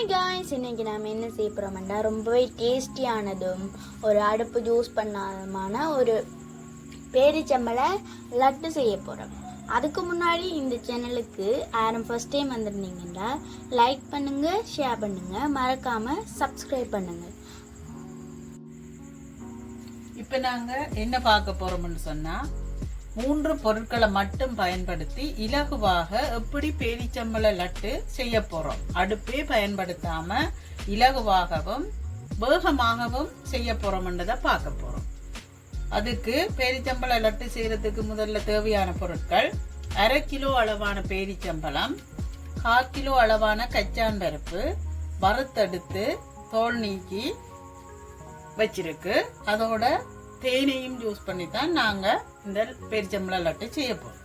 Hi guys, இன்றைக்கி நாம் என்ன செய்ய போகிறோம்னா ரொம்பவே டேஸ்டியானதும் ஒரு அடுப்பு யூஸ் பண்ணாதமான ஒரு பேரிச்சம்பளை லட்டு செய்ய போகிறோம். அதுக்கு முன்னாடி இந்த சேனலுக்கு யாரும் ஃபர்ஸ்ட் டைம் வந்திருந்தீங்கன்னா லைக் பண்ணுங்கள், ஷேர் பண்ணுங்கள், மறக்காமல் சப்ஸ்கிரைப் பண்ணுங்கள். இப்போ நாங்கள் என்ன பார்க்க போகிறோம்னு சொன்னால் 3 பொருட்களை மட்டும் பயன்படுத்தி இலகுவாக எப்படி பேரிச்சம்பளை லட்டு செய்ய போறோம். அடுப்பே பயன்படுத்தாம இலகுவாகவும் வேகமாகவும் செய்ய போறோம்ன்றதை பார்க்க போறோம். அதுக்கு பேரிச்சம்பளை லட்டு செய்யறதுக்கு முதல்ல தேவையான பொருட்கள்: 1/2 கிலோ அளவான பேரிச்சம்பளம், 1/4 கிலோ அளவான கச்சான் பருப்பு வறுத்தெடுத்து தோல் நீக்கி வச்சிருக்கு. அதோட தேனையும் யூஸ் பண்ணி தான் நாங்க இந்த பேரிச்சம்பளை லட்டு செய்ய போறோம்.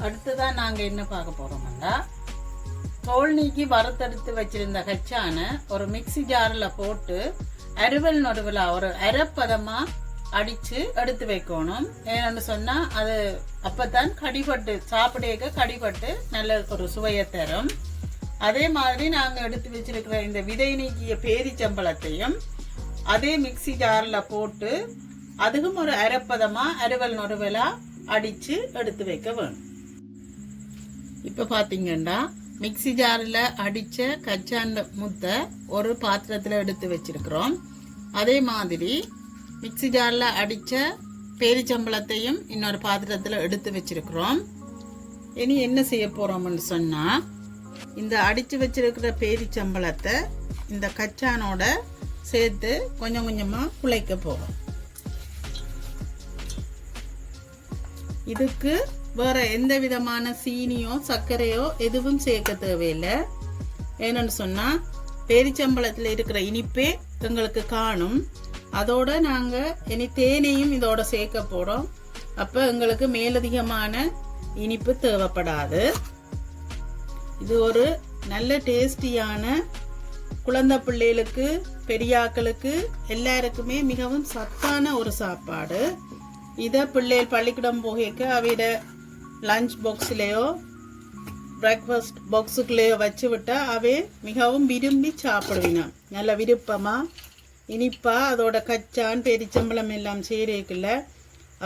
அடுத்ததான் நாங்க என்ன பார்க்க போறோம்னா, தோல் நீக்கி வறுத்தெடுத்து வச்சிருந்த கச்சான ஒரு மிக்சி ஜார்ல போட்டு அறுவல் நடுவலா ஒரு அரைப்பதமா அடிச்சு எடுத்து வைக்கணும். ஏன்னு சொன்னா அது அப்பதான் கடிபட்டு சாப்பிடக்க கடிபட்டு நல்ல ஒரு சுவையை தரும். அதே மாதிரி நாங்க எடுத்து வச்சிருக்கிற இந்த விதை நீக்கிய பேரிச்சம்பளத்தையும் அதே மிக்சி ஜார்ல போட்டு அதுக்கும் ஒரு அரைப்பதமா அறுவல் நொறுவலா அடிச்சு எடுத்து வைக்க வேணும். இப்ப பாத்தீங்கன்னா மிக்சி ஜார்ல அடிச்ச கச்சான் முத்தை ஒரு பாத்திரத்துல எடுத்து வச்சிருக்கிறோம். அதே மாதிரி மிக்சி ஜார்ல அடிச்ச பேரிச்சம்பளத்தையும் இன்னொரு பாத்திரத்துல எடுத்து வச்சிருக்கிறோம். இனி என்ன செய்ய போறோம்னு சொன்னா, இந்த அடிச்சு வச்சிருக்கிற பேரிச்சம்பளத்தை இந்த கச்சானோட சேர்த்து கொஞ்சம் கொஞ்சமா குழைக்க போறோம். இதுக்கு வேற எந்த விதமான சீனியோ சர்க்கரையோ எதுவும் சேர்க்க தேவையில்லை. ஏன்னு சொன்னா பேரிச்சம்பளத்துல இருக்கிற இனிப்பே எங்களுக்கு காணும். அதோட நாங்க இனி தேனையும் இதோட சேர்க்க போறோம். அப்ப எங்களுக்கு மேலதிகமான இனிப்பு தேவைப்படாது. இது ஒரு நல்ல டேஸ்டியான குழந்தை பிள்ளைகளுக்கு பெரியாக்களுக்கு எல்லாருக்குமே மிகவும் சத்தான ஒரு சாப்பாடு. இதை பிள்ளைகள் பள்ளிக்கூடம் போக அவையோட லஞ்ச் பாக்ஸ்லேயோ பிரேக்ஃபாஸ்ட் பாக்ஸுக்குள்ளேயோ வச்சு விட்டா அவை மிகவும் விரும்பி சாப்பிடுவினா. நல்ல விருப்பமா இனிப்பா அதோட கச்சான் பேரிச்சம்பளம் எல்லாம் சேரக்குள்ள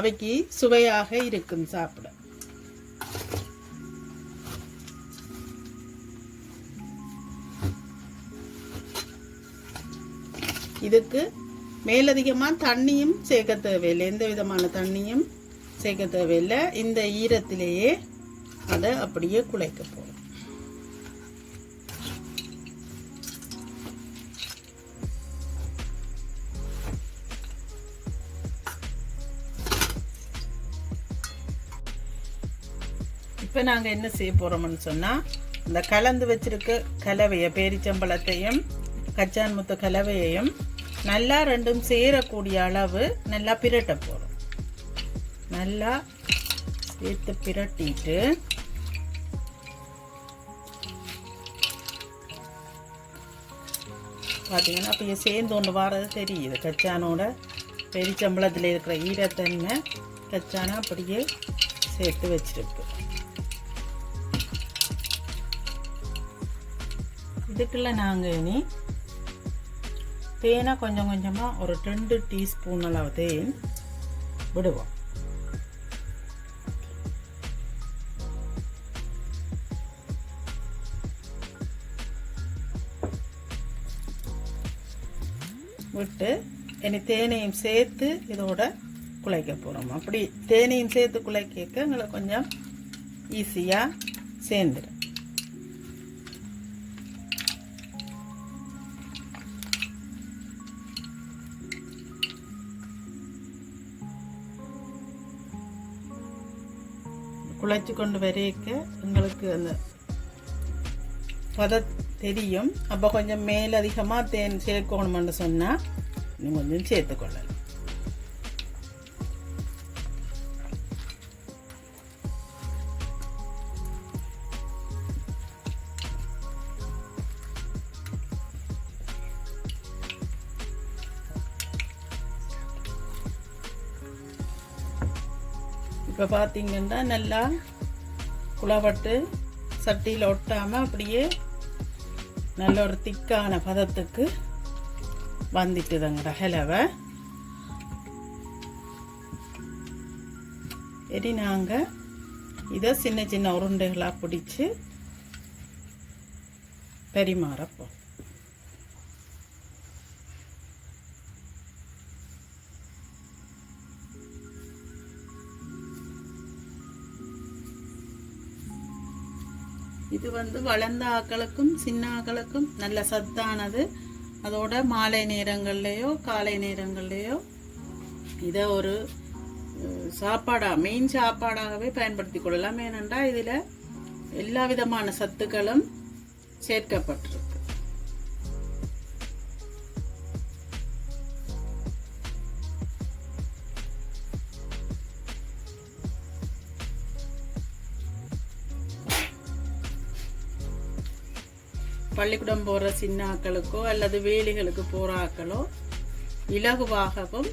அவைக்கு சுவையாக இருக்கும் சாப்பிட. இதுக்கு மேலதிகமா தண்ணியும் சேர்க்க தேவையில்லை, எந்த விதமான தண்ணியும் சேர்க்க தேவையில்லை. இந்த ஈரத்திலேயே அதை அப்படியே குழைக்க போறோம். இப்ப நாங்க என்ன செய்ய போறோம்னு சொன்னா, இந்த கலந்து வச்சிருக்க கலவைய பேரிச்சம்பளத்தையும் கச்சான் முத்த கலவையையும் நல்லா ரெண்டும் சேரக்கூடிய அளவு நல்லா பிரட்ட போறோம். நல்லா சேர்த்து பிரட்டிட்டு பார்த்தீங்கன்னா அப்போ சேர்ந்து ஒன்று வர்றது தெரியுது. கச்சானோட பெரிச்சம்பளத்தில் இருக்கிற ஈரத்தன்மை கச்சானை அப்படியே சேர்த்து வச்சிருக்கு. இதுக்குள்ள நாங்கள் இனி தேனை கொஞ்சம் கொஞ்சமாக ஒரு 2 டீஸ்பூன் அளவு தேன் விடுவோம். விட்டு இனி தேனையும் சேர்த்து இதோட குழைக்க போகிறோம். அப்படி தேனையும் சேர்த்து குழைக்க எங்களுக்கு கொஞ்சம் ஈஸியாக சேர்ந்துடும். குழைச்சி கொண்டு வரைக்க எங்களுக்கு அந்த பத தெரியும். அப்போ கொஞ்சம் மேலதிகமாக தேன் சேர்க்கணும்னு சொன்னால் இன்னும் கொஞ்சம் சேர்த்துக்கொள்ளலாம். இப்போ பார்த்தீங்கன்னா நல்லா குழவட்டு சட்டியில் ஒட்டாமல் அப்படியே நல்ல ஒரு திக்கான பதத்துக்கு வந்துட்டுதுங்கடா ஹலவை. இனி நாங்கள் இதை சின்ன சின்ன உருண்டைகளாக பிடிச்சி பரிமாறப்போம். இது வளர்ந்த ஆக்களுக்கும் சின்ன ஆக்களுக்கும் நல்ல சத்தானது. அதோட மாலை நேரங்கள்லேயோ காலை நேரங்கள்லேயோ இதை ஒரு மெயின் சாப்பாடாகவே பயன்படுத்தி கொள்ளலாம். ஏனென்றால் இதில் எல்லா விதமான சத்துக்களும் சேர்க்கப்பட்டிருக்கு. பள்ளிக்கூடம் போகிற சின்ன ஆக்களுக்கோ அல்லது வேலைகளுக்கு போகிற ஆக்களோ இலகுவாகவும்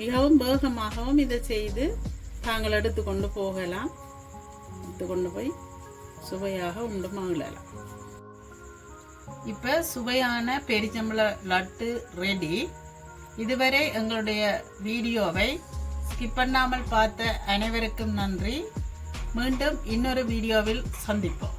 மிகவும் வேகமாகவும் இதை செய்து தாங்கள் எடுத்துக்கொண்டு போகலாம். எடுத்துக்கொண்டு போய் சுவையாக உண்டு மகிழலாம். இப்போ சுவையான பேரிச்சம்பழ லட்டு ரெடி. இதுவரை எங்களுடைய வீடியோவை ஸ்கிப் பண்ணாமல் பார்த்த அனைவருக்கும் நன்றி. மீண்டும் இன்னொரு வீடியோவில் சந்திப்போம்.